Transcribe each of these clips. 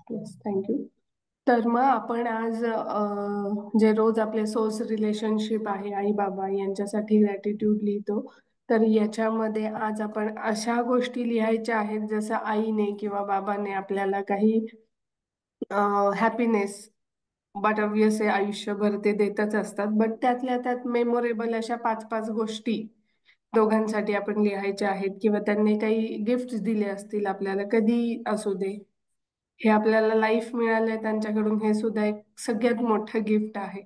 Yes, thank you. तर मग आपण आज जे रोज आपले सोर्स रिलेशनशिप आहे आई बाबा यांच्यासाठी ग्रॅटिट्यूड लिहितो. तर याच्यामध्ये आज आपण अशा गोष्टी लिहायच्या आहेत जसं आईने किंवा बाबाने आपल्याला काही हॅपीनेस, बट ऑब्विस आहे आयुष्यभर ते देतच असतात, बट त्यातल्या त्यात मेमोरेबल अशा पाच पाच गोष्टी दोघांसाठी आपण लिहायच्या आहेत, किंवा त्यांनी काही गिफ्ट दिले असतील आपल्याला कधी असू दे. हे आपल्याला लाईफ मिळालंय त्यांच्याकडून, हे सुद्धा एक सगळ्यात मोठं गिफ्ट आहे.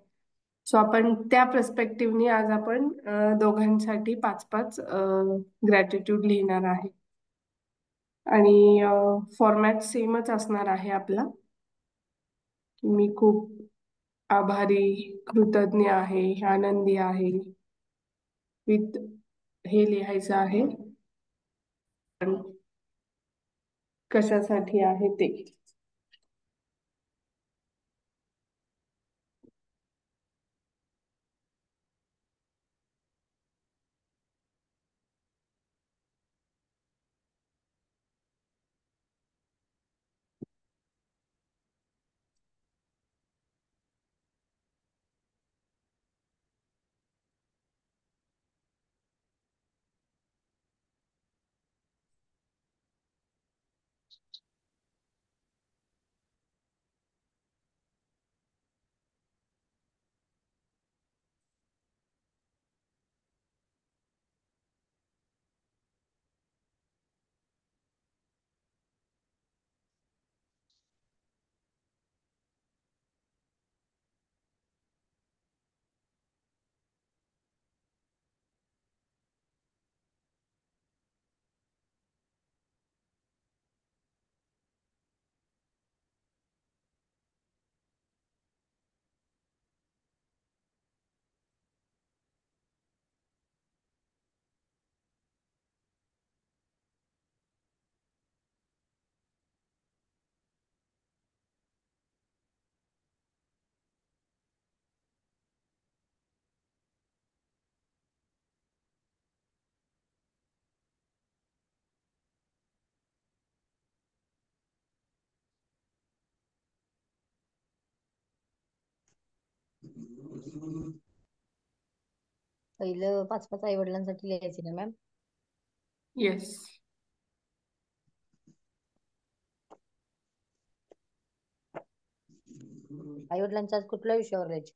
सो आपण त्या पर्स्पेक्टिव्हनी आज आपण दोघांसाठी पाच पाच ग्रॅटिट्यूड लिहिणार आहे. आणि फॉर्मॅट सेमच असणार आहे आपला. मी खूप आभारी, कृतज्ञ आहे, आनंदी आहे, विथ हे लिहायचं आहे. पण कशासाठी आहे ते. पहिलं पाच पाच आई वडिलांसाठी लिहायचे ना मॅम? येस. आई वडिलांच्या आज कुठल्या विषयावर लिहायचे?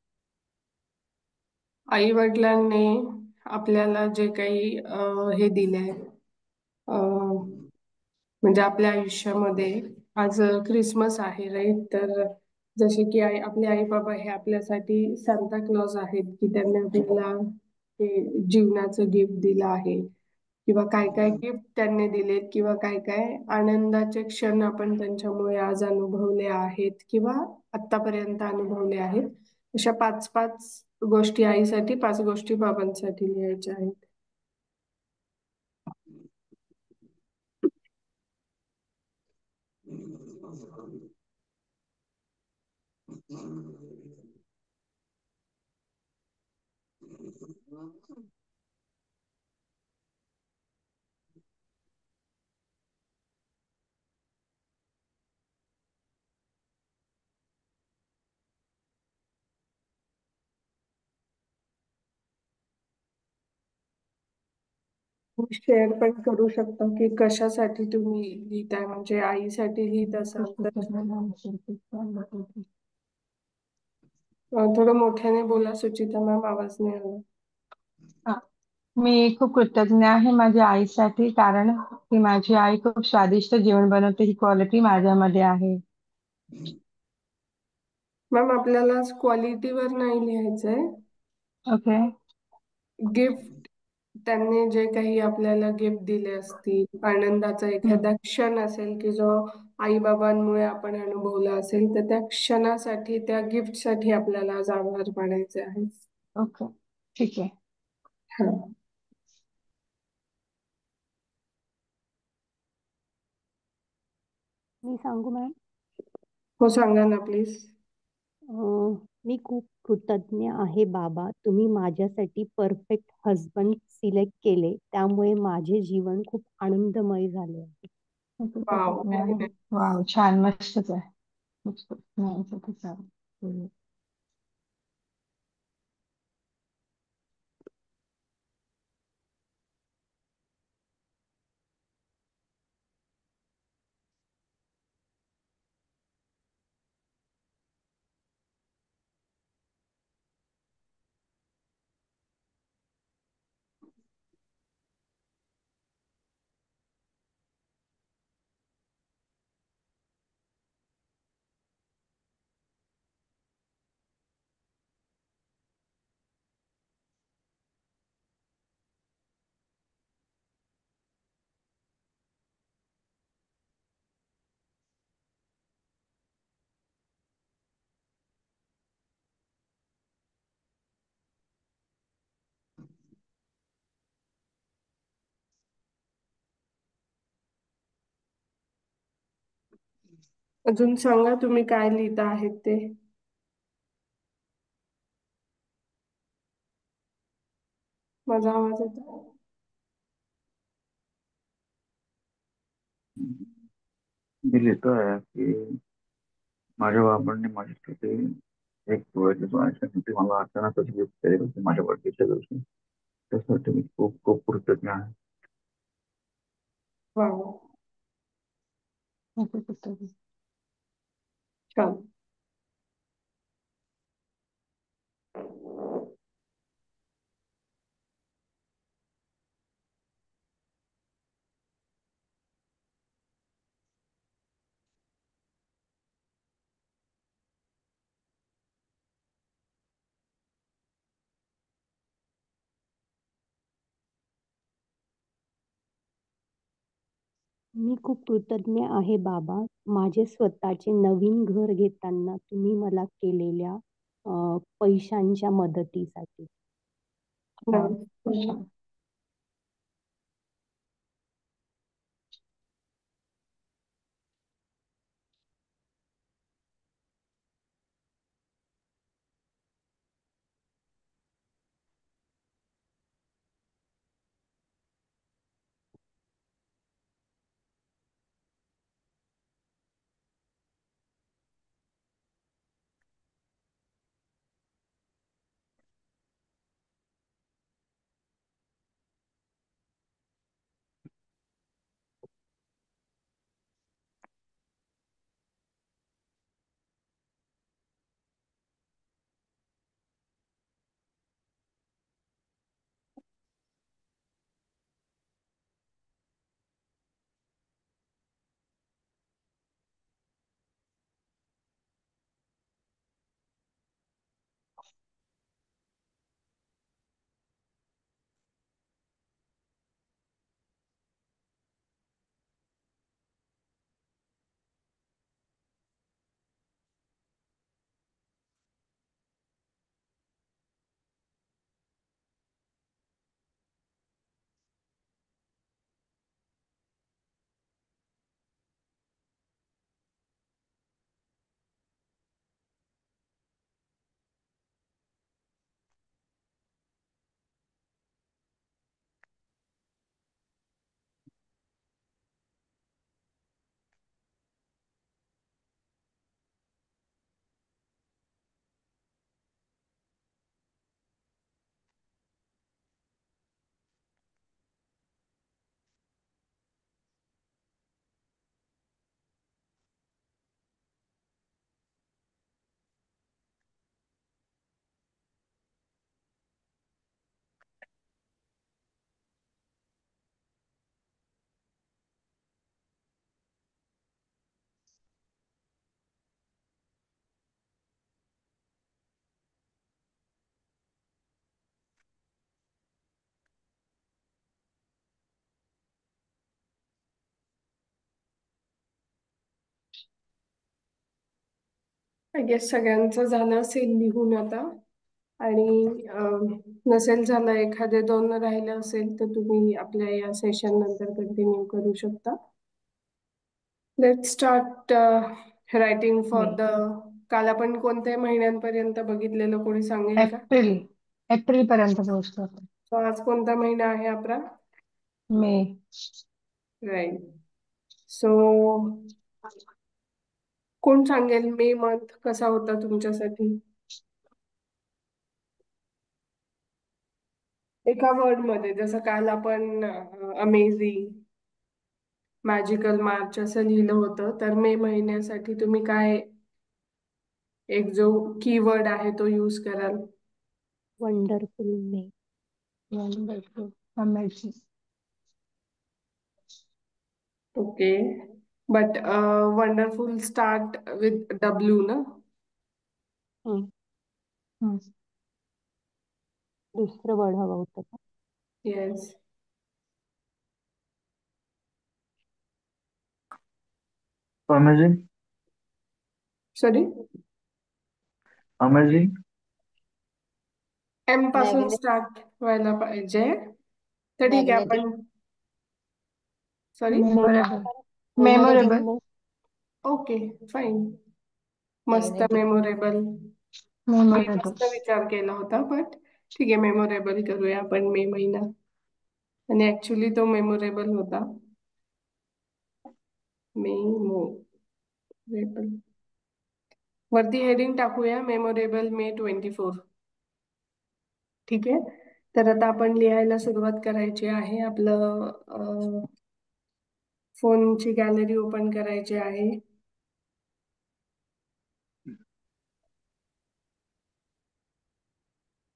आई वडिलांनी आपल्याला जे काही हे दिले, म्हणजे आपल्या आयुष्यामध्ये आज क्रिसमस आहे, राईट? तर जसे की आपले आई बाबा हे आपल्यासाठी सांता क्लॉज आहेत, की त्यांनी आपल्याला हे जीवनाचं गिफ्ट दिलं आहे, किंवा काय काय गिफ्ट त्यांनी दिलेत, किंवा काय काय आनंदाचे क्षण आपण त्यांच्यामुळे आज अनुभवले आहेत, किंवा आतापर्यंत अनुभवले आहेत. अशा पाच पाच गोष्टी आईसाठी, पाच गोष्टी बाबांसाठी लिहायच्या आहेत. शेअर पण करू शकता की कशासाठी तुम्ही लिहिताय, म्हणजे आईसाठी लिहित असाल तर थोडं मोठ्याने बोला सुचिता मॅम, आवाज नाही आला. हा. मी खूप कृतज्ञ आहे माझ्या आईसाठी, कारण की माझी आई खूप स्वादिष्ट जेवण बनवते, ही क्वालिटी माझ्यामध्ये आहे. मॅम आपल्याला क्वालिटीवर नाही लिहायचंय, ओके. गिफ्ट. त्यांनी जे काही आपल्याला गिफ्ट दिले असतील, आनंदाचा एखादा क्षण असेल की जो आई बाबांमुळे आपण अनुभवला असेल, तर त्या क्षणासाठी, त्या गिफ्टसाठी आपल्याला आज आभार मानायचे आहे. ओके, ठीक आहे. हा. मी सांगू मॅम? हो, सांगा ना प्लीज. मी खूप कृतज्ञ आहे बाबा, तुम्ही माझ्यासाठी परफेक्ट हजबंड सिलेक्ट केले, त्यामुळे माझे जीवन खूप आनंदमय झाले आहे. खूप वाव, कृतज्ञ आहे. वाव, छान, मस्तच आहे. न्यायासाठी चालेल. अजून सांगा तुम्ही काय लिहिता आहेत ते. माझा आवाज येतो? मी लिहितोय की माझ्या बाबांनी माझ्यासाठी एक तोळ्याची सोन्याची अंगठी मला अचानकच गिफ्ट केली होती माझ्या बर्थडेच्या दिवशी. त्यासाठी मी खूप खूप कृतज्ञ आहे. वा, नको पुस्तक. छान. मी खूप कृतज्ञ आहे बाबा, माझे स्वतःचे नवीन घर घेताना तुम्ही मला केलेल्या पैशांच्या मदतीसाठी. हा, नमस्ते. आय गेस सगळ्यांचं झालं असेल लिहून आता. आणि नसेल झालं, एखादे दोन राहिलं असेल तर तुम्ही आपल्या या सेशन नंतर कंटिन्यू करू शकता. Let start writing for may the. काल आपण कोणत्या महिन्यांपर्यंत बघितलेलं, कोणी सांगेल का? एप्रिल एप्रिल पर्यंत पोहोचतो आपण. So, आज कोणता महिना आहे आपला? मे. राईट. सो कोण सांगेल मे मंथ कसा होता तुमच्यासाठी? एका वर्ड मध्ये, जसं काल आपण अमेझिंग, मॅजिकल मार्च असं लिहिलं होतं, तर मे महिन्यासाठी तुम्ही काय एक जो कीवर्ड आहे तो यूज कराल? Wonderful May. Wonderful, amazing. Okay, but wonderful start with W ना? हम्म. हम्म. दुसरं वर्ड हवं होतं का? Yes. Amazing. Sorry, amazing. M पासून मॅग्नेट स्टार्ट व्हायला पाहिजे. तर ठीक आहे मॅग्नेटिक आपण, sorry, memorable. Magnetic memorable. May. Okay, fine. मस्त, मॅग्नेटिक मेमोरेबल. मी मेमोरेबल. मस्त विचार केला होता, बट ठीक आहे, मेमोरेबल करूया आपण मे महिना. आणि ऍक्च्युली तो मेमोरेबल होता. मेमोरेबल वरती हेडिंग टाकूया, मेमोरेबल मे 24. ठीक आहे. तर आता आपण लिहायला सुरुवात करायची आहे. आपलं फोनची गॅलरी ओपन करायची आहे.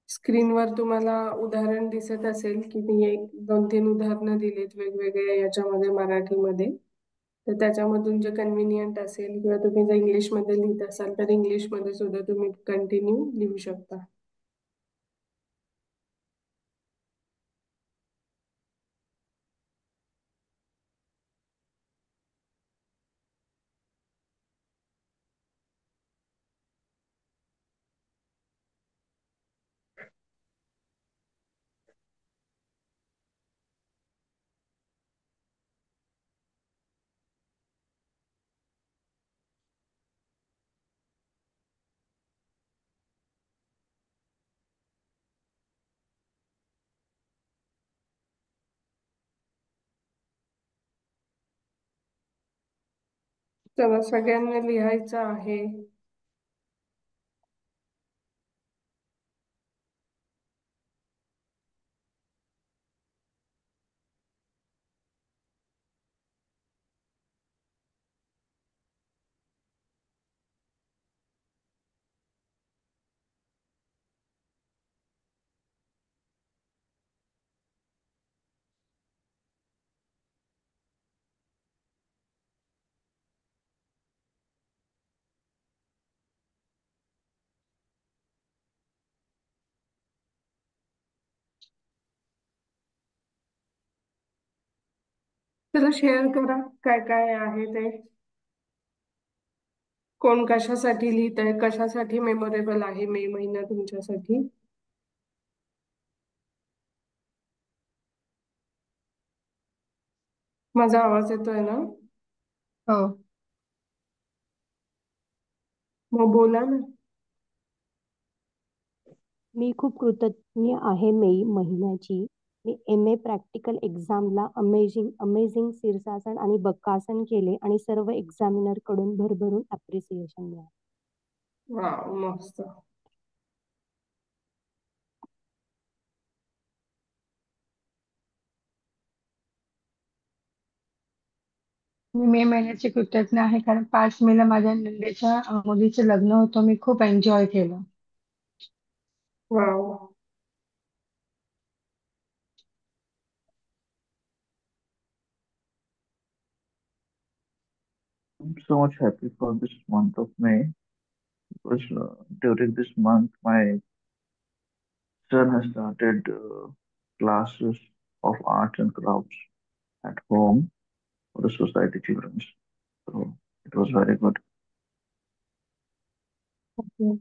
स्क्रीनवर तुम्हाला उदाहरण दिसत असेल की मी एक 2-3 उदाहरणं दिलीत वेगवेगळ्या याच्यामध्ये मराठीमध्ये. तर त्याच्यामधून जे कन्व्हिनियंट असेल किंवा तुम्ही जर इंग्लिशमध्ये लिहित असाल तर इंग्लिशमध्ये सुद्धा तुम्ही कंटिन्यू लिहू शकता. चला, सगळ्यांना लिहायचं आहे. चला, शेअर करा काय काय आहे ते. कोण कशासाठी लिहित आहे, कशासाठी मेमोरेबल आहे मे महिना तुमच्यासाठी? माझा आवाज येतोय ना? हो. मग बोला ना. मी खूप कृतज्ञ आहे मे महिन्याची. मी MA प्रॅक्टिकल एक्झामला अमेझिंग अमेझिंग शीर्षासन आणि बक्कासन केले आणि सर्व एक्झामिनर कडून भरभरून अप्रिसिएशन मिळाले. वा, मस्त. मी मे महिन्याची कृतज्ञ आहे कारण 5 मेला माझ्या नंदेच्या मुलीचं लग्न होतं. मी खूप एन्जॉय केलं. Wow. I'm so much happy for this month of May because during this month my son has started classes of arts and crafts at home for the society children. So it was very good. Okay.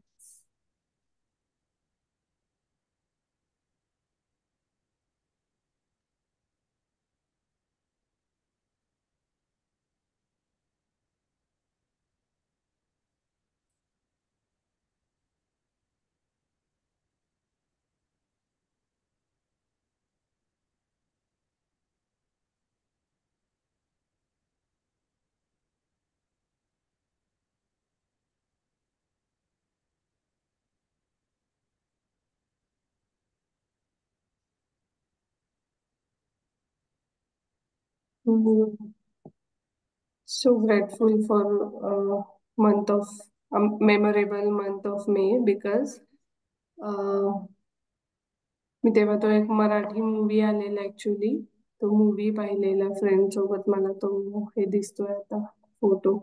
Mm, so grateful for month of memorable month of May because मी तेव्हा तो एक Marathi movie आलेला actually तो movie पाहिलेला friend सोबत मला तो हे दिसतोय आता फोटो.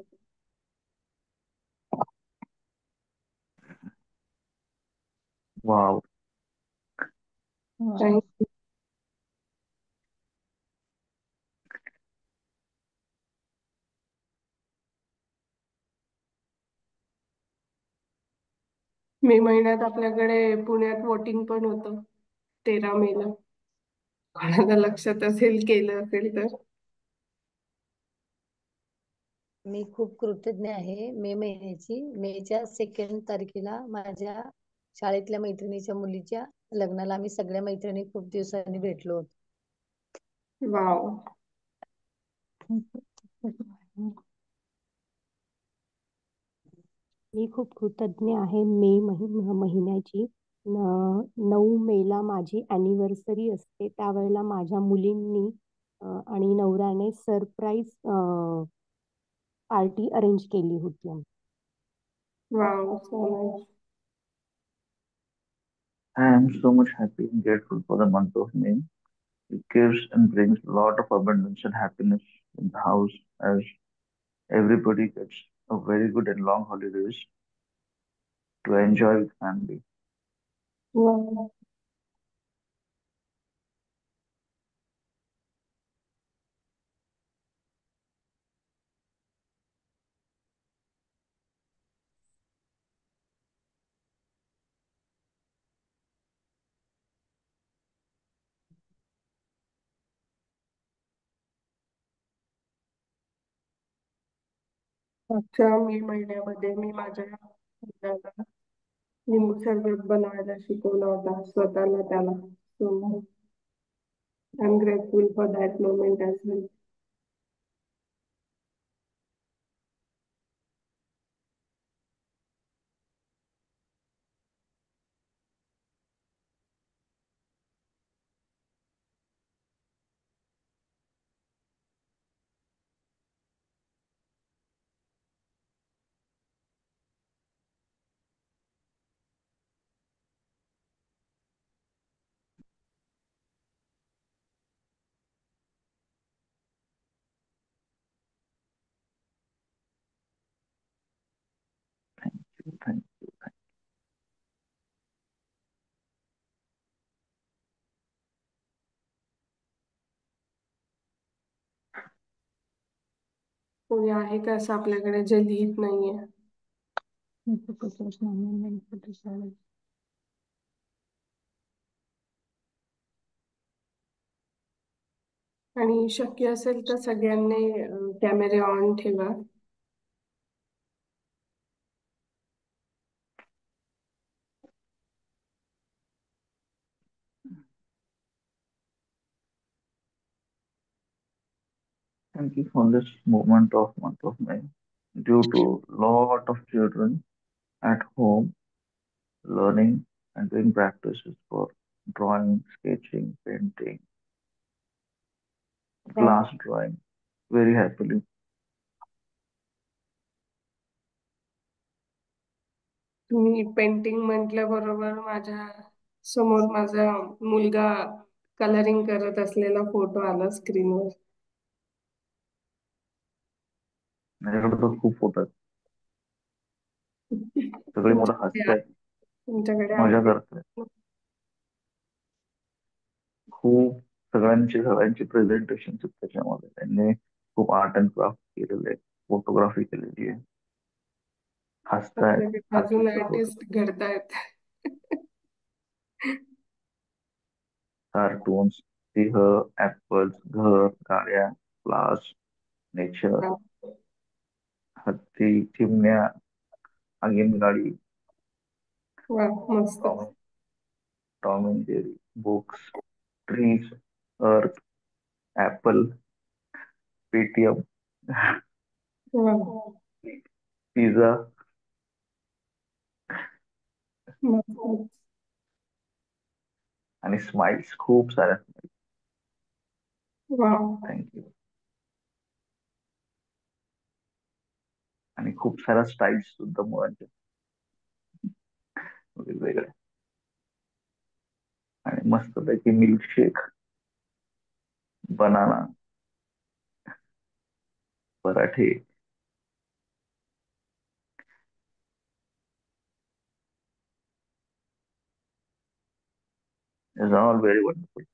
वाव. थँक मे महिन्यात आपल्याकडे पुण्यात वोटिंग पण होतं 13 मेला. कोणाला लक्षात असेल केलं असेल तर. मी खूप कृतज्ञ आहे मे महिन्याची. मेच्या 2 तारखेला माझ्या शाळेतल्या मैत्रिणीच्या मुलीच्या लग्नाला आम्ही सगळ्या मैत्रिणी खूप दिवसांनी भेटलो होतो. वाव. मी खूप कृतज्ञ आहे मे महिन्याची. 9 मेला माझी अॅनिव्हर्सरी असते त्यावेळेला माझ्या मुलींनी आणि नवऱ्याने सरप्राईज पार्टी अरेंज केली होती. Wow so nice. I am so much happy and grateful for the month of May. It gives and brings a lot of abundance and happiness in the house as everybody gets a very good and long holidays to enjoy with family. Wow. मागच्या मे महिन्यामध्ये मी माझ्या मुलाला लिंबू सरबत बनवायला शिकवला होता स्वतःला त्याला. So I am grateful for that moment as well. Thank कोणी आहे का असं आपल्याकडे जे लिहित नाहीये? आणि शक्य असेल तर सगळ्यांनी कॅमेरे ऑन ठेवा. Thank you for this moment of month of May. Due to lot of children at home learning and doing practices for drawing, sketching, painting, glass drawing very happily. तुम्ही पेंटिंग म्हटल्या बरोबर माझ्या समोर माझा मुलगा कलरिंग करत असलेला फोटो आला स्क्रीनवर. माझ्याकडे तर खूप फोटो आहेत. सगळी मुलं हसतायत, तुमच्याकडे मजा आहे? करतायत. खूप सगळ्यांची प्रेझेंटेशन त्याच्यामध्ये त्यांनी खूप आर्ट अँड क्राफ्ट केलेलं आहे, फोटोग्राफी केलेली आहे, हसतायत, आपल्याकडे अजून आरतीचे फोटो, आर्टिस्ट घडतायत. कार्टून्स, सिंह, ऍपल्स, घर, गाड्या, फ्लावर्स, नेचर, हत्ती, चिमण्या, आगीनगाडी, वा मस्त. Tom Tom and Jerry, books, trees, अर्थ, ऍपल, पेटीएम, वा पिझ्झा मस्त. आणि स्माइल्स, खूप साऱ्या. वा थँक्यू. आणि खूप साऱ्या स्टाईल्स सुद्धा मुलांच्या वेगवेगळ्या. आणि मस्तपैकी मिल्कशेक, बनाना, पराठे. Is all very wonderful.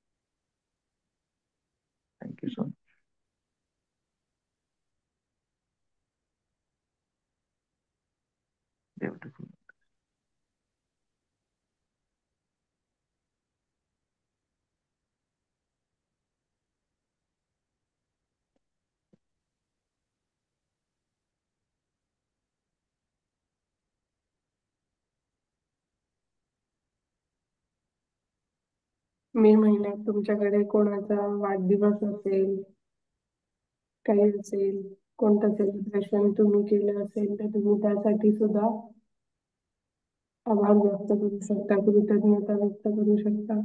Thank you so much. Beautiful. May महिन्यात तुमच्याकडे कोणाचा वाढदिवस असेल, काही असेल, कोणतं सेलिब्रेशन तुम्ही केलं असेल तर तुम्ही त्यासाठी सुद्धा आभार व्यक्त करू शकता, कृतज्ञता व्यक्त करू शकता.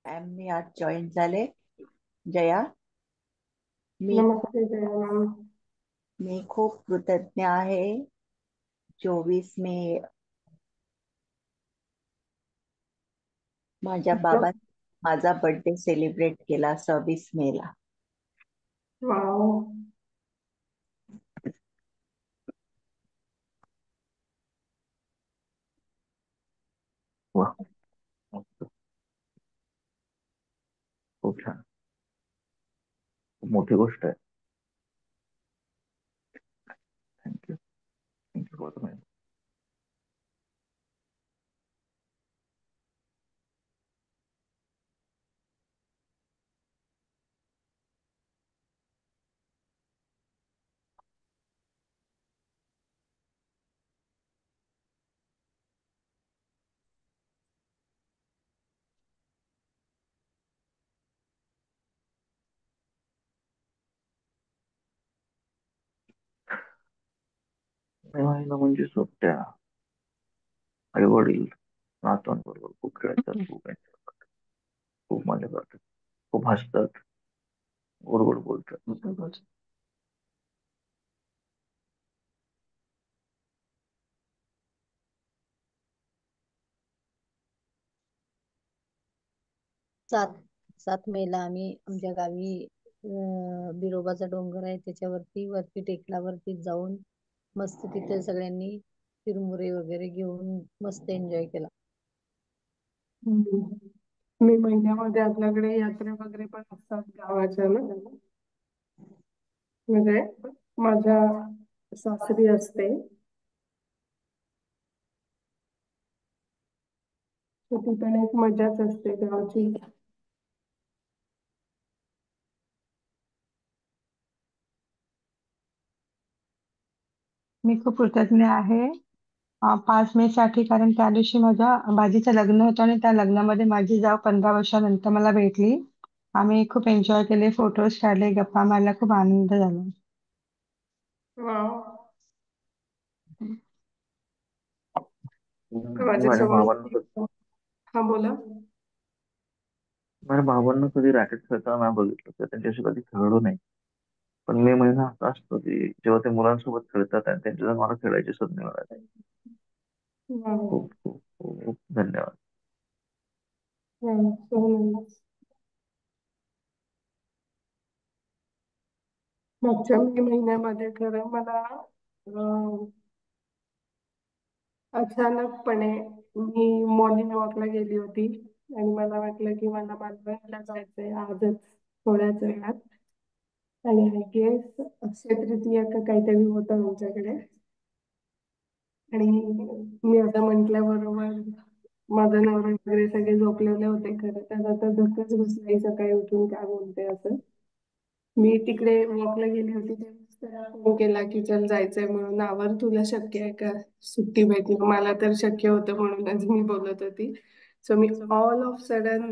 मॅम मी आज जॉईन झाले. जया, मी नमस्ते जया मॅम. मी खूप कृतज्ञ आहे. 24 मे माझ्या बाबा माझा बर्थडे सेलिब्रेट केला 26 मेला. वाव. वा, मस्त. खूप छान. खूप मोठी गोष्ट आहे. थँक्यू. Thank you for the. महिना म्हणजे सुट्ट्या, आई वडील, नातवांबरोबर खूप खेळतात, खूप enjoy करतात, खूप मजा करतात, खूप हसतात, गोड गोड बोलतात. सात 7 मेला आम्ही आमच्या गावी बिरोबाचा डोंगर आहे त्याच्यावरती वरती टेकडावरती जाऊन मस्त तिथे सगळ्यांनी चिरमुरे वगैरे घेऊन मस्त एन्जॉय केला. मे महिन्यामध्ये आपल्याकडे यात्रा वगैरे पण असतात गावाच्या ना. म्हणजे माझ्या सासरी असते, तर ती पण एक मजाच असते गावची. मी खूप कृतज्ञ आहे 5 मे साठी, कारण त्या दिवशी माझ्या बाजीचं लग्न होतं आणि त्या लग्नामध्ये माझी जाव 15 वर्षानंतर मला भेटली. आम्ही खूप एन्जॉय केले, फोटोज काढले, गप्पा मारला, खूप आनंद झाला. वाव. मी माझ्या भावांना माझ्यासोबत. हा बोला. माझ्या भावांना कधी रॅकेट खेळताना नाही बघितलं किंवा त्यांच्याशी कधी खेळलो नाही. पण मे महिना असा असतो की जेव्हा ते मुलांसोबत खेळतात आणि त्यांच्यासोबत मला खेळायची संधी मिळाली. वाव. खूप खूप खूप धन्यवाद. वाव. So nice. मागच्या मे महिन्यामध्ये खरं मला अचानकपणे मी मॉर्निंग वॉकला गेली होती आणि मला वाटलं की मला मालवणला जायचंय आजच थोड्याच वेळात. आणि आय गेस अक्षय तृतीया का काहीतरी होतं आमच्याकडे. आणि मी आता म्हटल्याबरोबर माझा नवरा वगैरे सगळे झोपलेले होते. खरं तर आता धक्काच बसला सकाळी उठून काय बोलते असं. मी तिकडे वॉकला गेली होती तेव्हाच त्याला फोन केला की चल जायचंय म्हणून, आवर, तुला शक्य आहे का सुट्टी भेटली. मला तर शक्य होतं म्हणूनच मी बोलत होती. So me all of sudden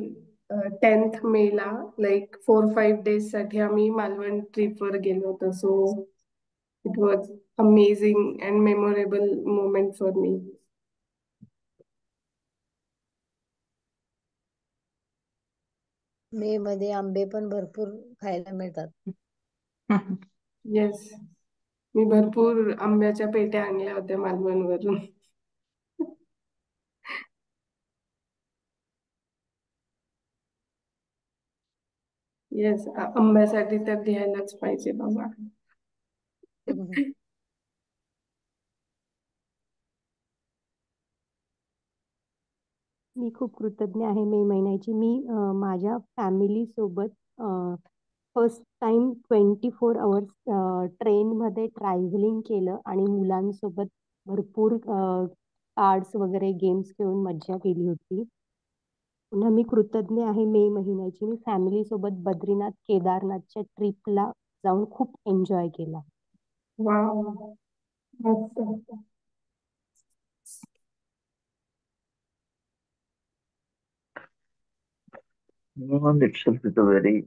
10th मेला लाईक 4-5 डेज साठी आम्ही मालवण ट्रिपवर गेलो होतो. So it was amazing and memorable moment for me. May मध्ये आंबे पण भरपूर खायला मिळतात. येस, मी भरपूर आंब्याच्या पेट्या आणल्या होत्या मालवणवरून. येस, आंब्यासाठी तर घ्यायलाच पाहिजे बाबा. मी खूप कृतज्ञ आहे मे महिन्याची. मी माझ्या फॅमिली सोबत फर्स्ट टाइम 24 hours ट्रेनमध्ये ट्रॅव्हलिंग केलं आणि मुलांसोबत भरपूर कार्ड्स वगैरे गेम्स खेळून मज्जा केली होती. पुन्हा मी कृतज्ञ आहे मे महिन्याची. मी फॅमिली सोबत बद्रीनाथ केदारनाथच्या ट्रिपला जाऊन खूप एन्जॉय केला. वाव, मस्त. New month itself is a very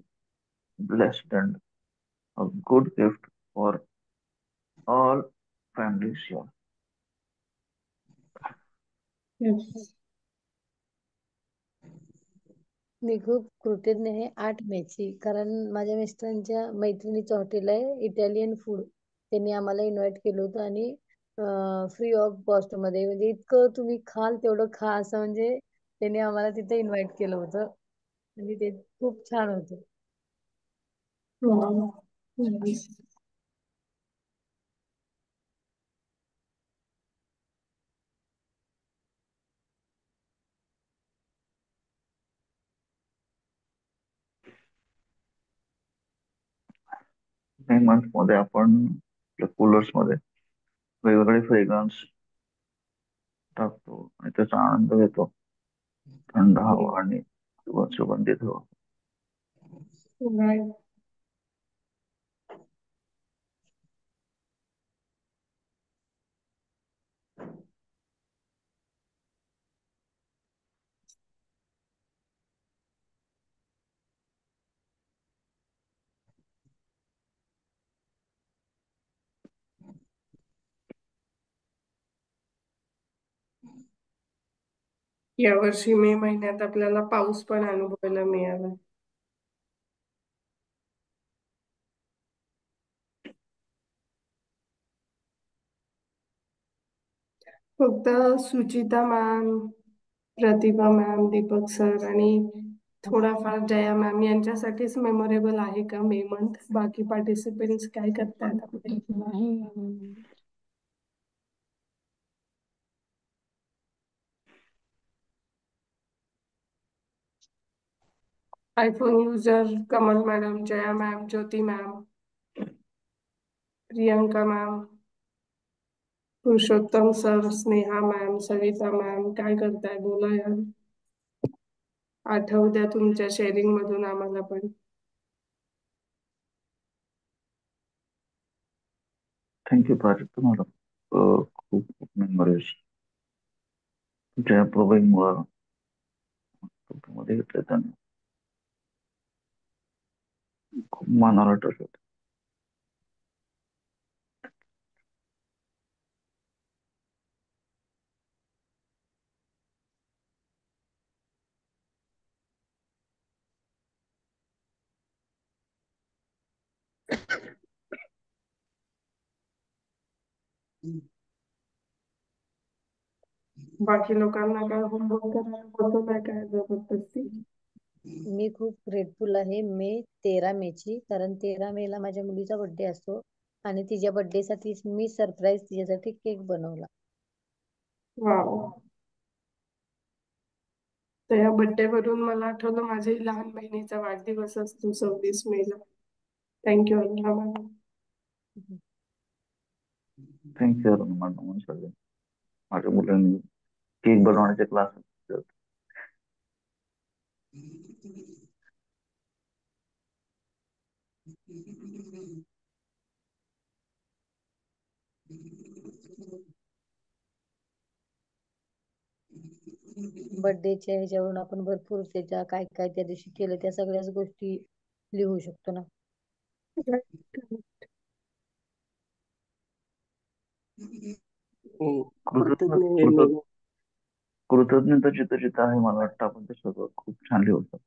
blessed and a good gift for all families here. Yes. मी खूप कृतज्ञ आहे 8 मेची, कारण माझ्या मिस्टरांच्या मैत्रिणीचं हॉटेल आहे इटालियन फूड. त्यांनी आम्हाला इन्व्हाइट केलं होतं आणि फ्री ऑफ कॉस्ट मध्ये, म्हणजे इतकं तुम्ही खाल तेवढं खा असं, म्हणजे त्यांनी आम्हाला तिथे इन्व्हाइट केलं होतं आणि ते खूप छान होतं. Wow. Nice. मे मंथ मध्ये आपण आपल्या कूलर्स मध्ये वेगवेगळे फ्रेग्रन्स टाकतो आणि त्याचा आनंद घेतो. थंड हवा आणि सुगंधित हवा. Right. यावर्षी मे महिन्यात आपल्याला पाऊस पण अनुभवायला मिळाला. फक्त सुचिता मॅम, प्रतिभा मॅम, दीपक सर आणि थोडाफार जया मॅम यांच्यासाठीच मेमोरेबल आहे का मे मंथ? बाकी पार्टिसिपेंट्स काय करतायत आपले? नाही. IPhone user Kamal madam, Jaya ma'am, Jyoti ma'am, Priyanka ma'am, Purushottam sir, Sneha ma'am, Savita ma'am, काय करताय बोला यार. आठवू द्या तुमच्या शेअरिंग मधून आम्हाला पण. थँक्यू प्राजक्त तुम्हाला खूप खूप मेमरीज तुमच्या प्रोग्राम मध्ये घेतले त्यांनी खूप मनाला टच होत. बाकी लोकांना काय होमवर्क करायला बसवलाय काय जबरदस्ती? मी खूप ग्रेटफुल आहे 13 मेची, कारण 13 मेला माझ्या मुलीचा बर्थडे असतो आणि तिच्या बर्थडे साठी मी सरप्राईज तिच्यासाठी केक बनवला. वाव. तर या बर्थडे वरून मला आठवलं माझ्या लहान बहिणीचा वाढदिवस असतो 26 मेला. Thank you Aruna madam. Thank you Aruna madam. सगळे माझ्या मुलांनी केक बनवण्याचे क्लास बर्थडेच्या ह्याच्यावरून आपण भरपूर त्याच्या काय काय त्या दिवशी केलं त्या सगळ्याच गोष्टी लिहू शकतो ना. कृतज्ञ कृतज्ञ आहे मी. कृतज्ञता जिथं जिथं आहे मला वाटतं आपण ते सगळं खूप छान लिहू शकतो.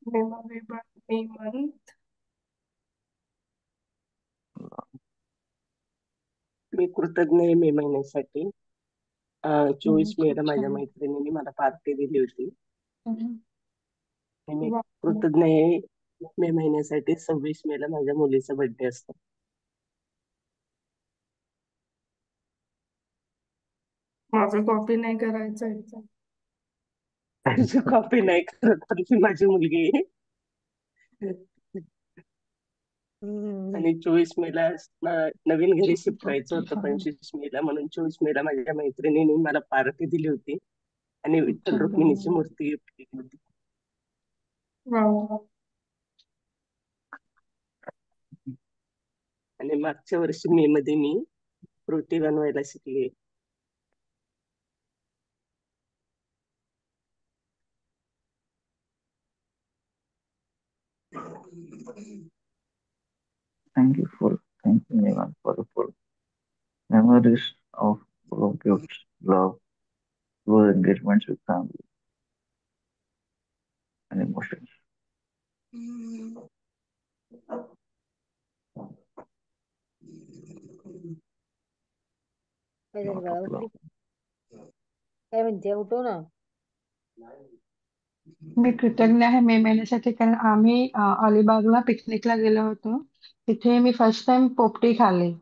Memorable May month. मी कृतज्ञ आहे मे महिन्यासाठी. 24 मेला खूप माझ्या छान. मैत्रिणींनी मला पार्टी दिली होती. आणि मी वा. कृतज्ञ आहे मे महिन्यासाठी. 26 मेला माझ्या मुलीचा बर्थडे असतो. माझं कॉपी नाही करायचं. तुझी कॉपी नाही करत तर ती माझी मुलगी आहे. आणि 24 मेला नवीन घरी शिफ्ट व्हायचं होतं 25 मेला, म्हणून 24 मेला माझ्या मैत्रिणींनी मला पार्टी दिली होती आणि विठ्ठल रुक्मिणीची मूर्ती गिफ्ट केली होती. वा. आणि मागच्या वर्षी मे मध्ये मी फ्रुटी बनवायला शिकले. Thank you, Nevan, for the full memories of full of gifts, love, close engagements with family and emotions. काय झालं Lot बाळा, of उठली? love. काय म्हणते, उठव ना. मी कृतज्ञ आहे मे महिन्यासाठी कारण आम्ही अलिबागला पिकनिकला गेलो होतो. तिथे मी फर्स्ट टाइम पोपटी खाल्ली.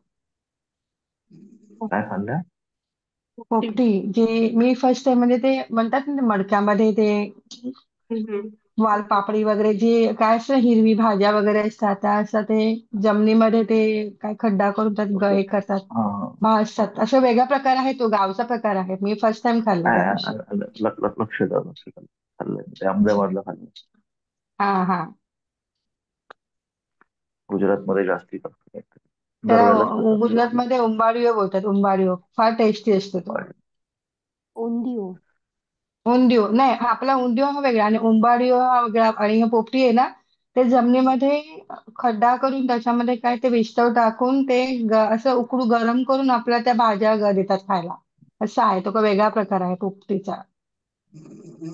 काय खाल्लं? पोपटी जे मी फर्स्ट टाइम म्हणजे ते म्हणतात ना ते मडक्यामध्ये ते वालपापडी वगैरे जे काय असतं हिरवी भाज्या वगैरे असतात त्या असं ते जमिनीमध्ये ते काय खड्डा करून त्यात हे करतात हा. भाजतात. असं वेगळा प्रकार आहे, तो गावचा प्रकार आहे. मी फर्स्ट टाइम खाल्ली त्या दिवशी. लक्ष द्या, खाल्लं ते अहमदाबादला खाल्लं. हा हा. गुजरातमध्ये जास्ती करतात. त्याला दरवेळेलाच खातात ते. गुजरातमध्ये उंबाडियो बोलतात. उंबाडियो फार टेस्टी असतो तो. ओंदिओ. उंदिओ नाही, आपला उंदिओ हा वेगळा आणि उंबाडियो हा वेगळा. आणि हे पोपटी आहे ना, ते जमिनीमध्ये खड्डा करून त्याच्यामध्ये काय ते विस्तव टाकून ते असं उकडू गरम करून आपल्या त्या भाज्या देतात खायला. असा आहे तो, का वेगळा प्रकार आहे पोपटीचा.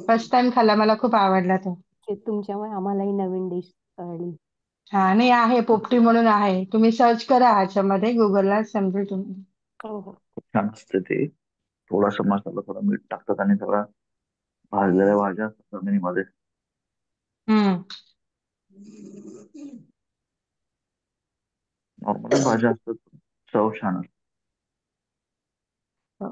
फर्स्ट टाइम खाल्ला, मला खूप आवडला तो. तुमच्यामुळे आम्हालाही नवीन डिश कळली. हा नाही, आहे पोपटी म्हणून आहे. तुम्ही सर्च करा ह्याच्यामध्ये गुगलला, समजेल तुम्ही. हो हो. खूप छान असते ते. थोडासा मसाला, थोडा मीठ टाकतात आणि सगळा भाजलेल्या भाज्या असतात जमिनीमध्ये. हम्म. नॉर्मलच भाज्या असतात, चव छान असते. हो.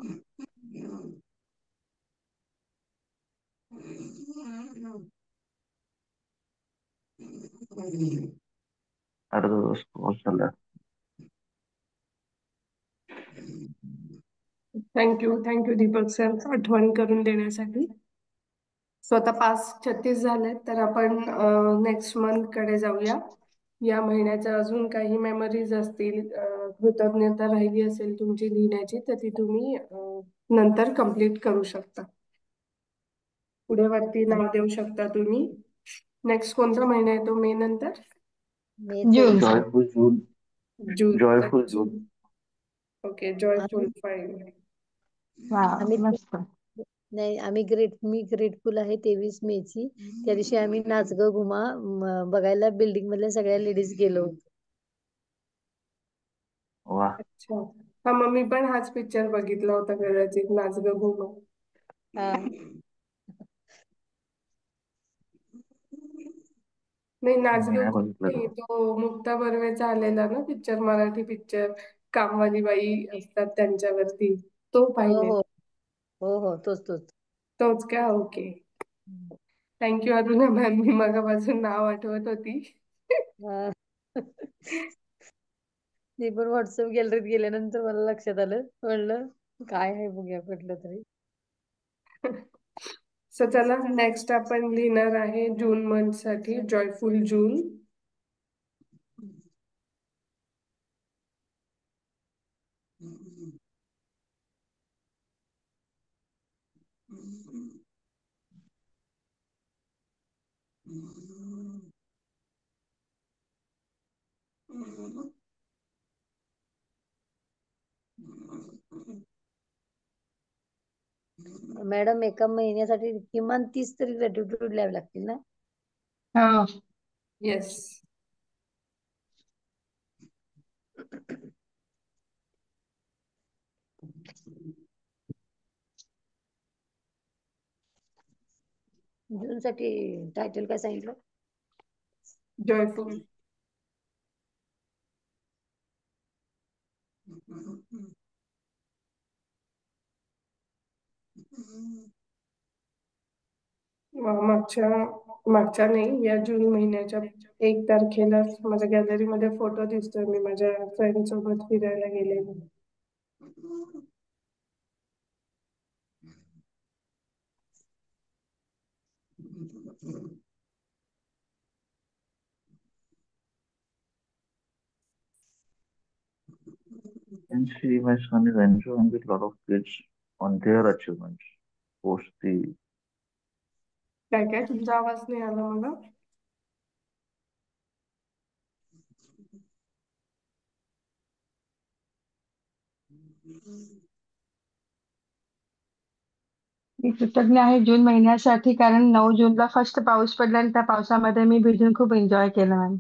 अर्धा तास पाऊस झाला. थँक्यू दीपक सर आठवण करून देण्यासाठी. स्वतः 5:36 झाले, तर आपण नेक्स्ट मंथ कडे जाऊया. या महिन्याच्या अजून काही मेमरीज असतील, कृतज्ञता राहिली असेल तुमची लिहिण्याची, तर ती तुम्ही नंतर कंप्लीट करू शकता. पुढे वरती नाव देऊ शकता तुम्ही. नेक्स्ट कोणता महिना येतो मे नंतर? जून. जॉयफुल जून. जून. जॉयफुल जून. ओके, जॉयफुल आम्ही फाईन. वा आम्ही मस्त. नाही, मी ग्रेटफुल आहे 23 मेची. त्या दिवशी आम्ही नाच ग घुमा बघायला बिल्डिंग मधल्या सगळ्या लेडीज गेलो होतो. वा. अच्छा. हा, मग मी पण हाच पिक्चर बघितला होता कदाचित, नाच ग घुमा. हा. नाही, नाच मी ग नाही घुमा बघितलं नाही, तो. तो मुक्ता बर्वेचा आलेला ना पिक्चर, मराठी पिक्चर. कामवाली बाई असतात त्यांच्यावरती, तो हो पाहिले. हो हो हो, तोच. तोच का? ओके. थँक्यू अरुणा मॅम, मी मगापासून नाव आठवत होती. हा. मी पण व्हॉट्सअप गॅलरीत गेल्यानंतर मला लक्षात आलं, म्हणलं काय आहे बघूया कुठलं तरी. सो चला, नेक्स्ट आपण लिहिणार आहे जून मंथ साठी, जॉयफुल जून. मॅडम एका महिन्यासाठी किमान 30 तरी ग्रॅटिट्यूड लिहावे लागतील ना? हो. येस. जून साठी टायटल काय सांगितलं? जॉयफुल. मागच्या मागच्या नाही, या जून महिन्याच्या 1 तारखेला माझ्या गॅलरीमध्ये फोटो दिसतोय, मी माझ्या फ्रेंड सोबत फिरायला गेलेले. And see, my son is enjoying with a lot of kids on their achievements. Post the काय काय तुमचा आवाज नाही आला मला. मी कृतज्ञ आहे जून महिन्यासाठी, कारण 9 जूनला फर्स्ट पाऊस पडला आणि त्या पावसामध्ये मी भिजून खूप एन्जॉय केलं मॅम.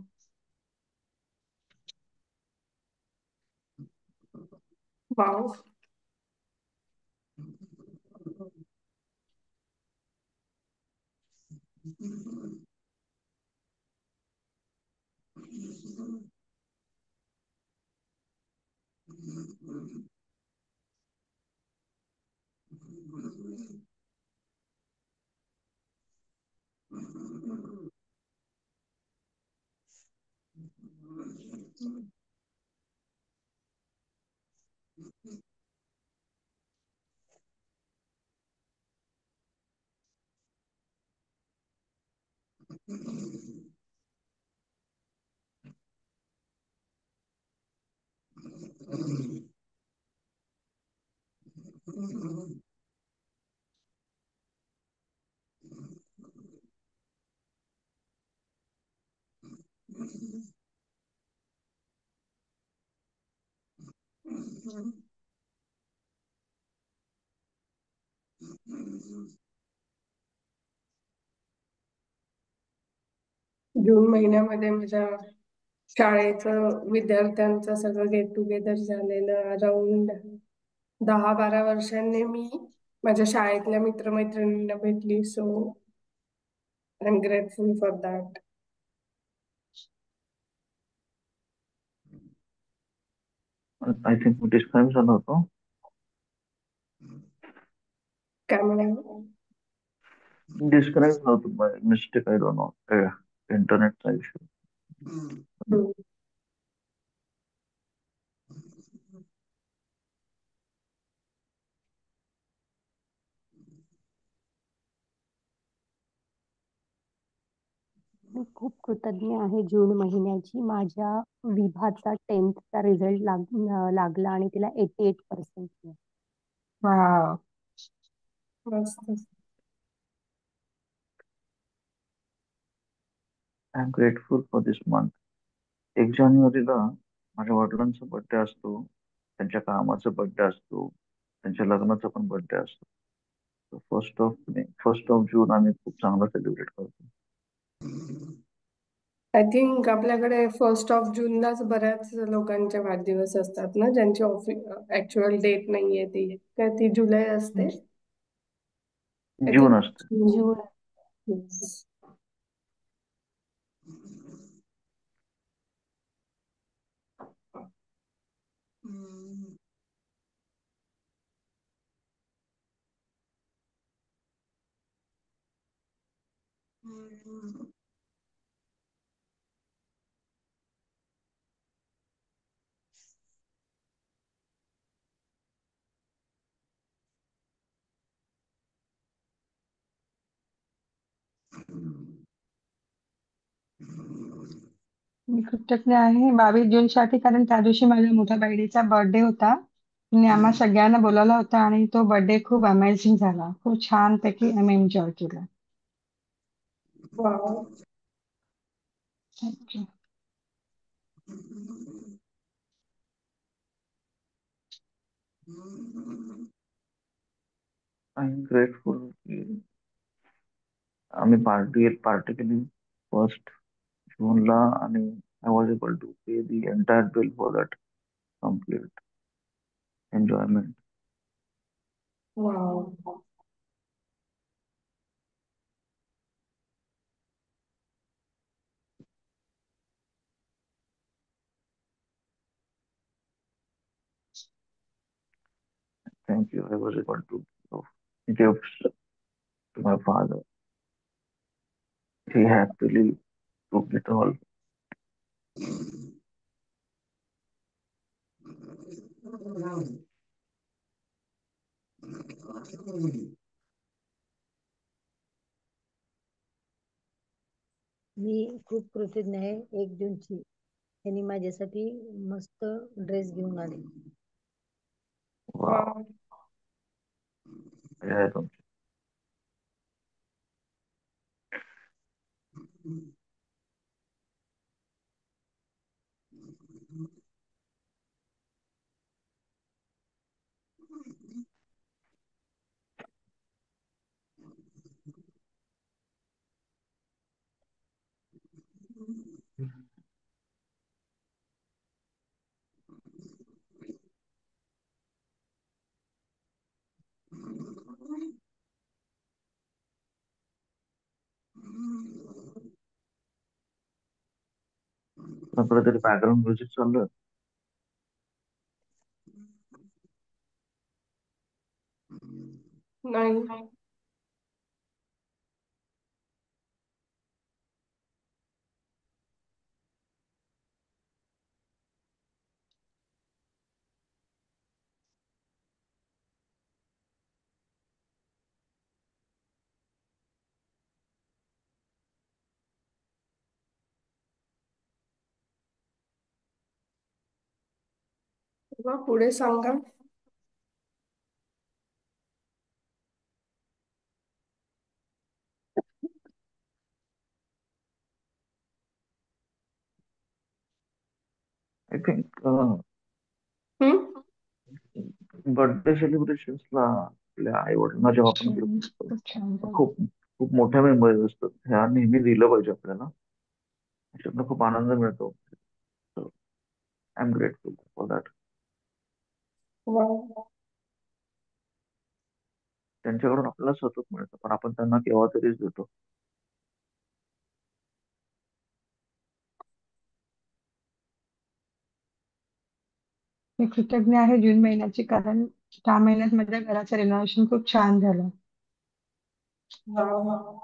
वाव. जून महिन्यामध्ये माझ्या शाळेचं विद्यार्थ्यांचं सगळं गेट टुगेदर झालेलं. अराउंड 10-12 वर्षांनी मी माझ्या शाळेतल्या मित्रमैत्रिणींना भेटली. So I am grateful for that. I think describe झाला होतो. काय म्हणाल? डिस्क्राईब झाला होतो by mistake, I don't know, इंटरनेटचा इश्यू. मी खूप कृतज्ञ आहे जून महिन्याची. माझ्या विभाचा 10th रिझल्ट लागला आणि तिला 88% वाव. मस्त. I am grateful for this month. 1 जानेवारीला माझ्या वडिलांचा बर्थडे असतो, त्यांच्या कामाचा बर्थडे असतो, त्यांच्या लग्नाचा पण बर्थडे असतो. फर्स्ट ऑफ जून आम्ही खूप चांगला सेलिब्रेट करतो. आय थिंक आपल्याकडे 1 जूनलाच बऱ्याच लोकांचे वाढदिवस असतात ना, ज्यांची ऍक्च्युअल डेट नाहीये. ती काय ती जुलै असते. I जून think असते. जून. Yes. मी कृतज्ञ आहे 22 जूनसाठी, कारण त्या दिवशी माझ्या मोठ्या बहिणीचा बर्थडे होता. तिने आम्हा सगळ्यांना बोलावलं होतं आणि तो बर्थडे खूप अमेझिंग झाला. खूप छानपैकी आम्ही एन्जॉय केला. Wow. Thank you. I am grateful की आम्ही पार्टी केली 1 जूनला, आणि I was able to pay the entire bill for that complete enjoyment. Wow. Thank you. I was able to give gifts to my father. He happily took it all. मी खूप कृतज्ञ आहे 1 जूनची. त्यांनी माझ्यासाठी मस्त ड्रेस घेऊन आले. Wow. Yeah, आपलं तरी बॅकग्राऊंड म्युझिक चालू आहे. नाही. तेव्हा पुढे सांगा. आय थिंक हम्म. बर्थडे सेलिब्रेशन्सला आपल्या आई वडिलांना जेव्हा आपण गिफ्ट खूप छान देतो, झालं. खूप खूप मोठ्या मेंबर्स असतात, ह्या नेहमी दिलं पाहिजे आपल्याला. त्याच्यातनं खूप आनंद मिळतो. I am grateful for that. Wow. त्यांच्याकडून आपल्याला सतत मिळतं, पण आपण त्यांना केव्हा तरीच देतो. मी कृतज्ञ आहे जून महिन्याची, कारण त्या महिन्यात माझ्या घराचं रिनोव्हेशन खूप छान झालं. वाव.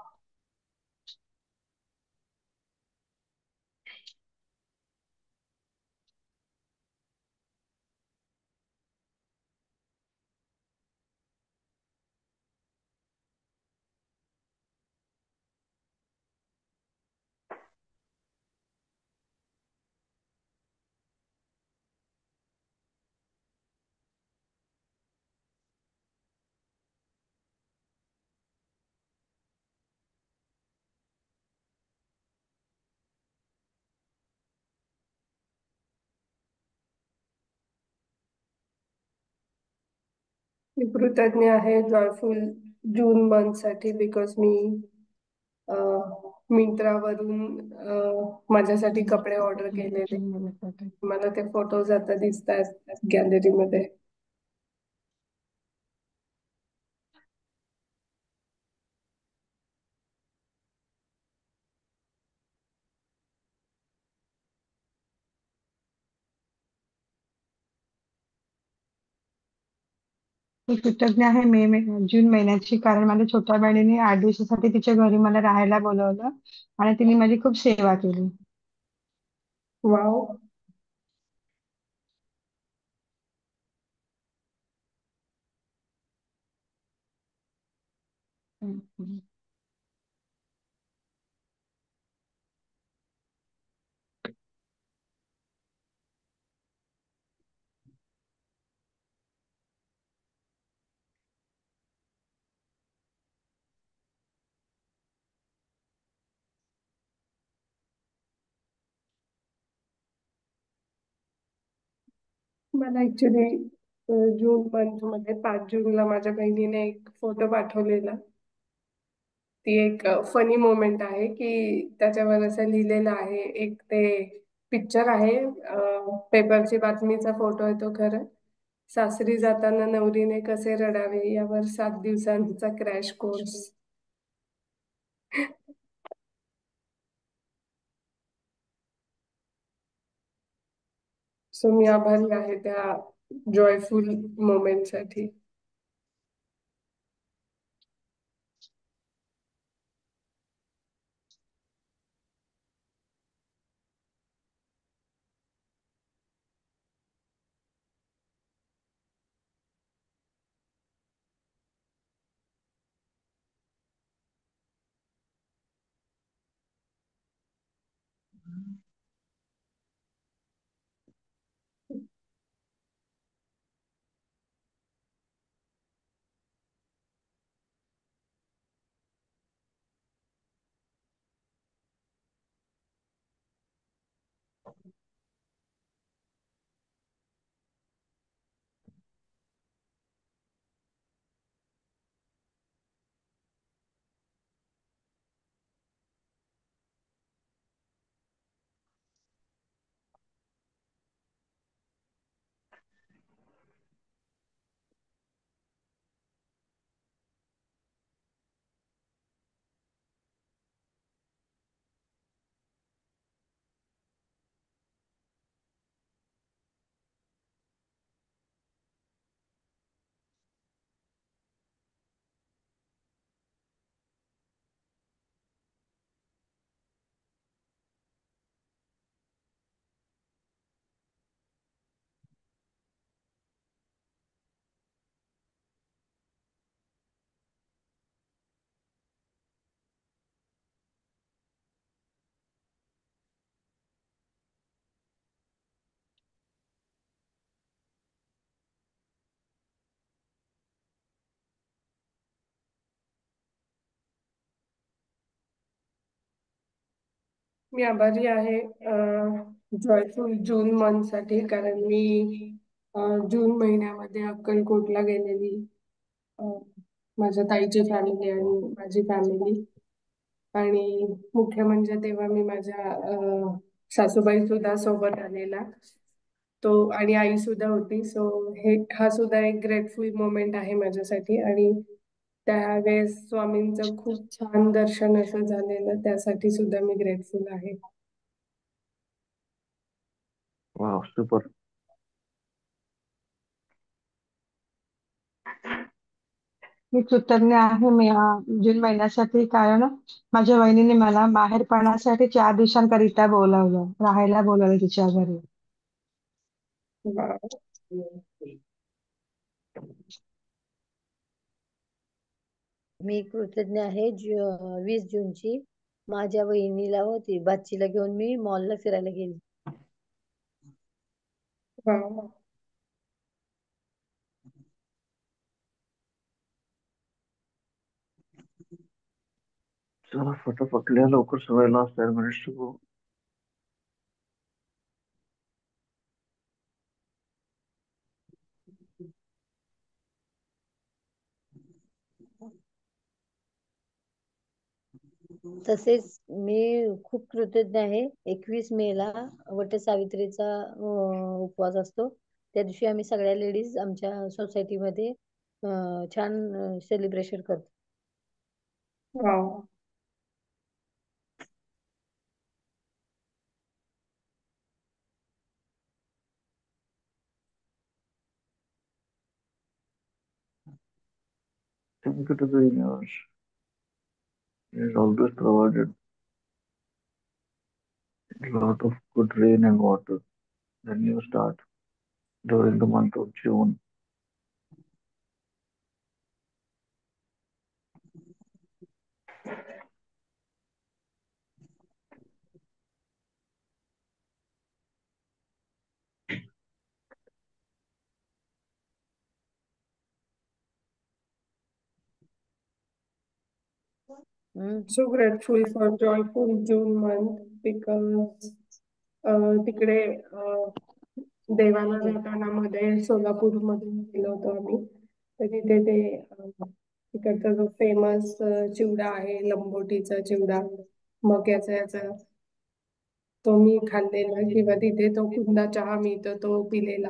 मी कृतज्ञ आहे जॉयफुल जून मंथ साठी, बिकॉज मी मिंत्रावरून माझ्यासाठी कपडे ऑर्डर केलेले. मला ते फोटोज आता दिसतात गॅलरीमध्ये. मी कृतज्ञ आहे जून महिन्याची, कारण माझ्या छोट्या बहिणीने 8 दिवसासाठी तिच्या घरी मला राहायला बोलवलं आणि तिने माझी खूप सेवा केली. वाव. मला ऍक्च्युली जून मंथ मध्ये 5 जूनला माझ्या बहिणीने एक फोटो पाठवलेला. ती एक फनी मोमेंट आहे की त्याच्यावर असं लिहिलेलं आहे. एक ते पिक्चर आहे, पेपरची बातमीचा फोटो आहे तो खरं. सासरी जाताना नवरीने कसे रडावे यावर 7 दिवसांचा क्रॅश कोर्स. सो मी आभारी आहे त्या जॉयफुल मोमेंट साठी. मी आभारी आहे जॉयफुल जून मंथ साठी, कारण मी जून महिन्यामध्ये अक्कलकोटला गेलेली. अं, माझ्या ताईची फॅमिली आणि माझी फॅमिली. आणि मुख्य म्हणजे तेव्हा मी माझ्या सासूबाई सुद्धा सोबत आलेला तो, आणि आई सुद्धा होती. सो हा सुद्धा एक ग्रेटफुल मोमेंट आहे माझ्यासाठी. आणि त्यावेळेस स्वामींचं खूप छान दर्शन असं झालेलं, त्यासाठी सुद्धा मी ग्रेटफुल आहे. वा, सुपर. मी कृतज्ञ आहे मी जून महिन्यासाठी, कारण माझ्या वहिनीने मला माहेरपणासाठी 4 दिवसांकरिता बोलावलं, राहायला बोलावलं तिच्या घरी. वा. मी कृतज्ञ आहे 20 जूनची. माझ्या बहिणीला होती बाचीला घेऊन मी मॉलला फिरायला गेली. वा. चला फटाफट लिहा लवकर, सवय लास्ट 10 minutes to go. तसेच मी खूप कृतज्ञ आहे 21 मेला वटसावित्रीचा उपवास असतो. त्या दिवशी आम्ही सगळ्या लेडीज आमच्या सोसायटीमध्ये छान सेलिब्रेशन करतो. वा. Thank you to the universe. It has always provided a lot of good rain and water. The new start during the month of June. So grateful for joyful June month because तिकडे देवाला ते जाताना मध्ये सोलापूरमधून गेलो होतो आम्ही. तर तिथे ते तिकडचा जो फेमस चिवडा आहे, लंबोटीचा चिवडा, मक्याचा याचा, तो मी खाल्लेला, किंवा तिथे तो कुंदा चहा मिळतो तो पिलेला.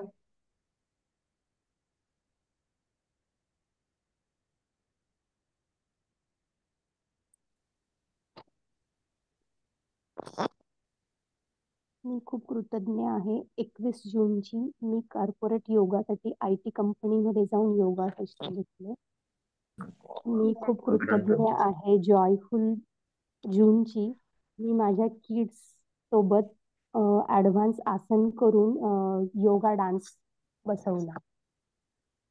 मी खूप कृतज्ञ आहे. 21 जूनची मी कॉर्पोरेट योगासाठी IT कंपनीमध्ये जाऊन योगा सेशन घेतले. मी खूप कृतज्ञ आहे जॉयफुल जूनची. मी माझ्या किड्स सोबत ऍडव्हान्स आसन करून योगा डान्स बसवला.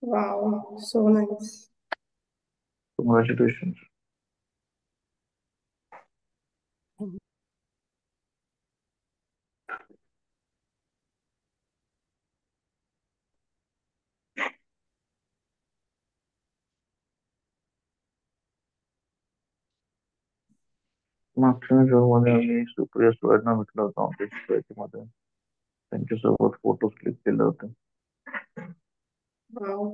Wow, so nice. कॉंग्रॅच्युलेशन. मागच्या शोमध्ये आम्ही सुप्रिया सुळेंना भेटलो होतो आमच्या सोसायटीमध्ये. त्यांच्यासोबत फोटोज क्लिक केले होते. वाव.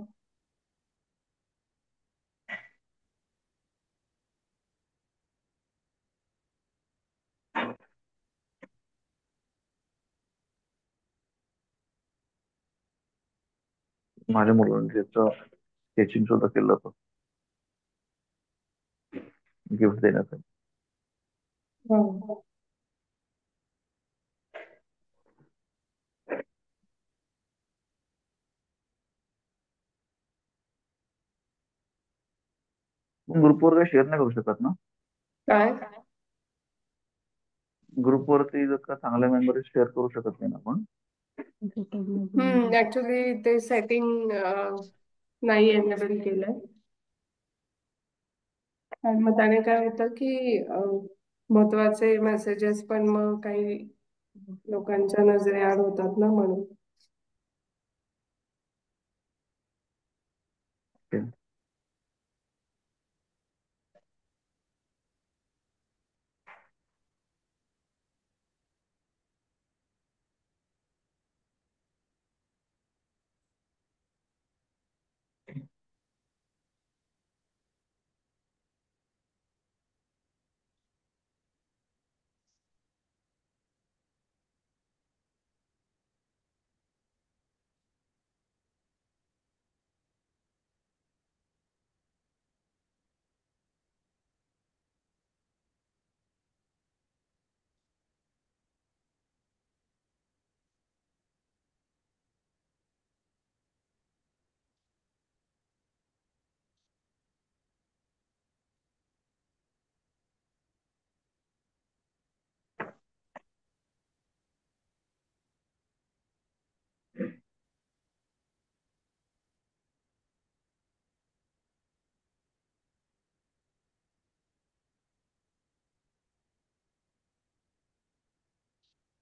माझ्या मुलांनी त्याचं स्केचिंग सुद्धा केलं होतं गिफ्ट देण्यासाठी. वाव. ग्रुपवर काही शेअर नाही करू शकत ना? काय? ग्रुपवरती जर का चांगल्या मेंबर्स शेअर करू शकत नाही ना आपण? ऍक्च्युली ते सेटिंग नाही एनेबल केलंय. आणि मग त्याने काय होतं की महत्वाचे मेसेजेस पण मग काही लोकांच्या नजरेआड होतात ना, म्हणून. Okay.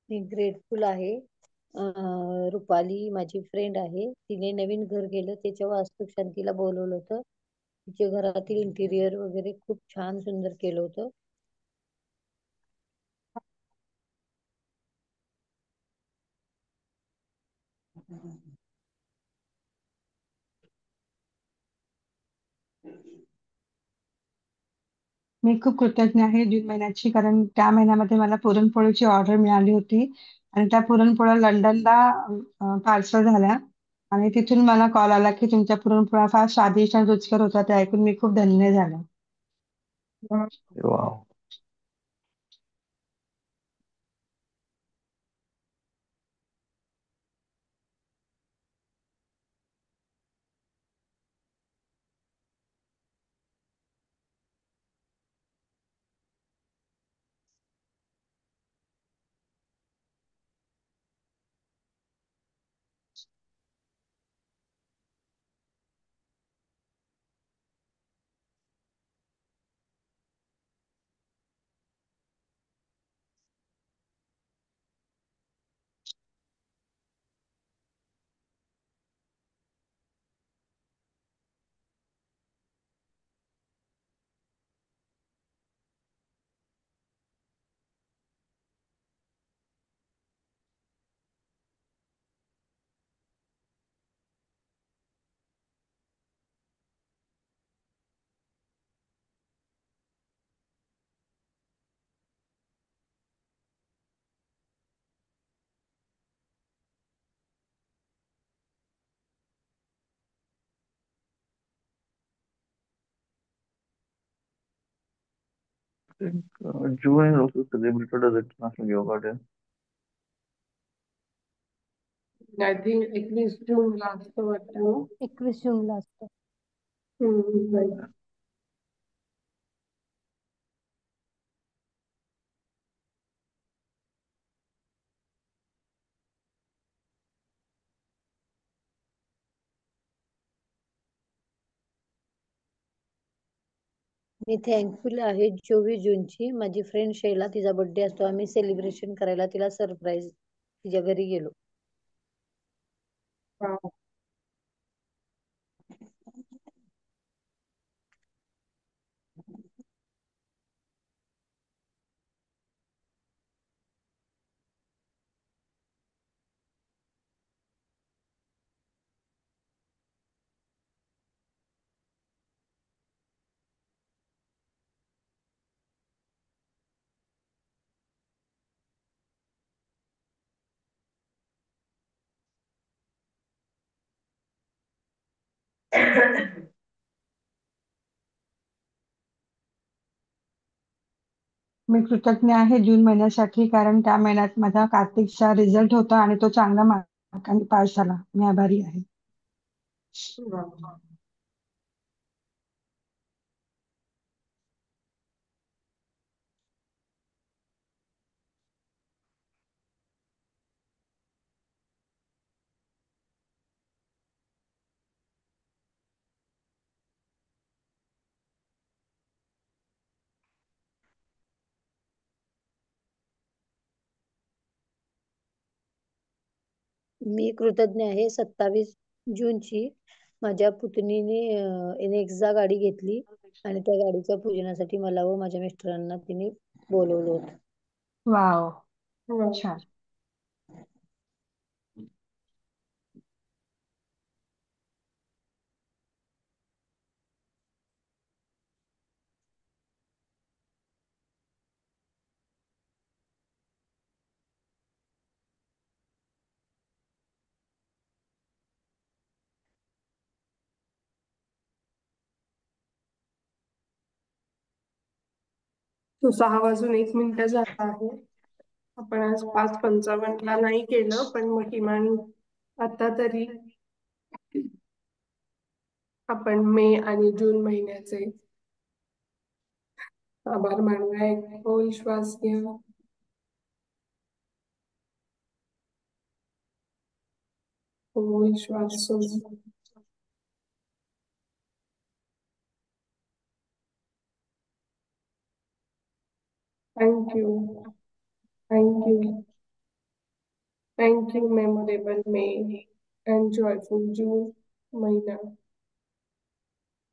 मी ग्रेटफुल आहे. रुपाली माझी फ्रेंड आहे. तिने नवीन घर गेलं त्याच्या वास्तुशांतीला बोलवलं होतं. तिच्या घरातील इंटिरियर वगैरे खूप छान सुंदर केलं होतं. मी खूप कृतज्ञ आहे जून महिन्याची, कारण त्या महिन्यामध्ये मला पुरणपोळीची ऑर्डर मिळाली होती आणि त्या पुरणपोळ्या लंडनला पार्सल झाल्या आणि तिथून मला कॉल आला की तुमच्या पुरणपोळ्या फार स्वादिष्ट आणि रुचकर होत्या. ते ऐकून मी खूप धन्य झाले. Wow. think June is also celebrated as International Yoga Day. I think 21 जूनला असतं वाटतं ना. 21 जूनला असतं. right. मी थँकफुल आहे 24 जूनची. माझी फ्रेंड शैला, तिचा बर्थडे असतो, आम्ही सेलिब्रेशन करायला तिला सरप्राईज तिच्या घरी गेलो. Wow. मी कृतज्ञ आहे जून महिन्यासाठी, कारण त्या महिन्यात माझा कार्तिकचा रिझल्ट होता आणि तो चांगला मार्कांनी पास झाला. मी आभारी आहे. Wow. मी कृतज्ञ आहे 27 जूनची. माझ्या पुतणीने नेक्झा गाडी घेतली आणि त्या गाडीच्या पूजनासाठी मला व माझ्या मिस्टरांना तिने बोलवलं होतं. Wow, Wow. छान. तो 6 वाजून 1 मिनिटं झाला आहे. आपण आज 5:55ला नाही केलं, पण मग किमान आता तरी आपण मे आणि जून महिन्याचे आभार मानूया. एक खोल श्वास घ्या. खोल श्वास सोडा. Thank you. Thank you. Thank you memorable May and joyful June महिना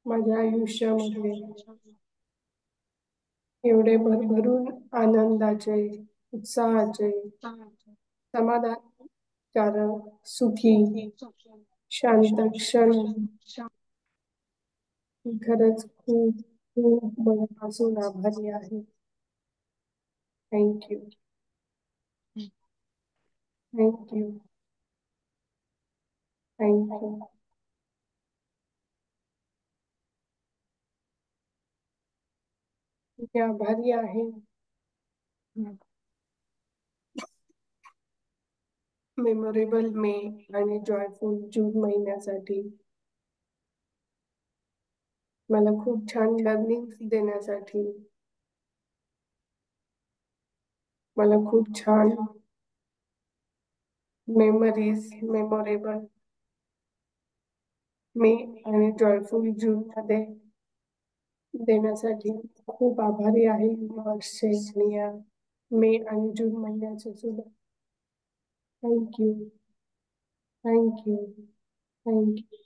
माझ्या आयुष्यामध्ये एवढे भरभरून आनंदाचे, उत्साहाचे, समाधानकारक, सुखी, शांत क्षण मी खरंच खूप खूप मनापासून आभारी आहे. थँक्यू. थँक्यू. थँक्यू. मी आभारी आहे मेमोरेबल मे आणि जॉयफुल जून महिन्यासाठी. मला खूप छान लर्निंग देण्यासाठी, मला खूप छान मेमरीज मेमोरेबल मे आणि जॉयफुल जून मध्ये देण्यासाठी खूप आभारी आहे युनिव्हर्सचे आणि या मे आणि जून महिन्याचे सुद्धा. थँक्यू. थँक्यू. थँक्यू.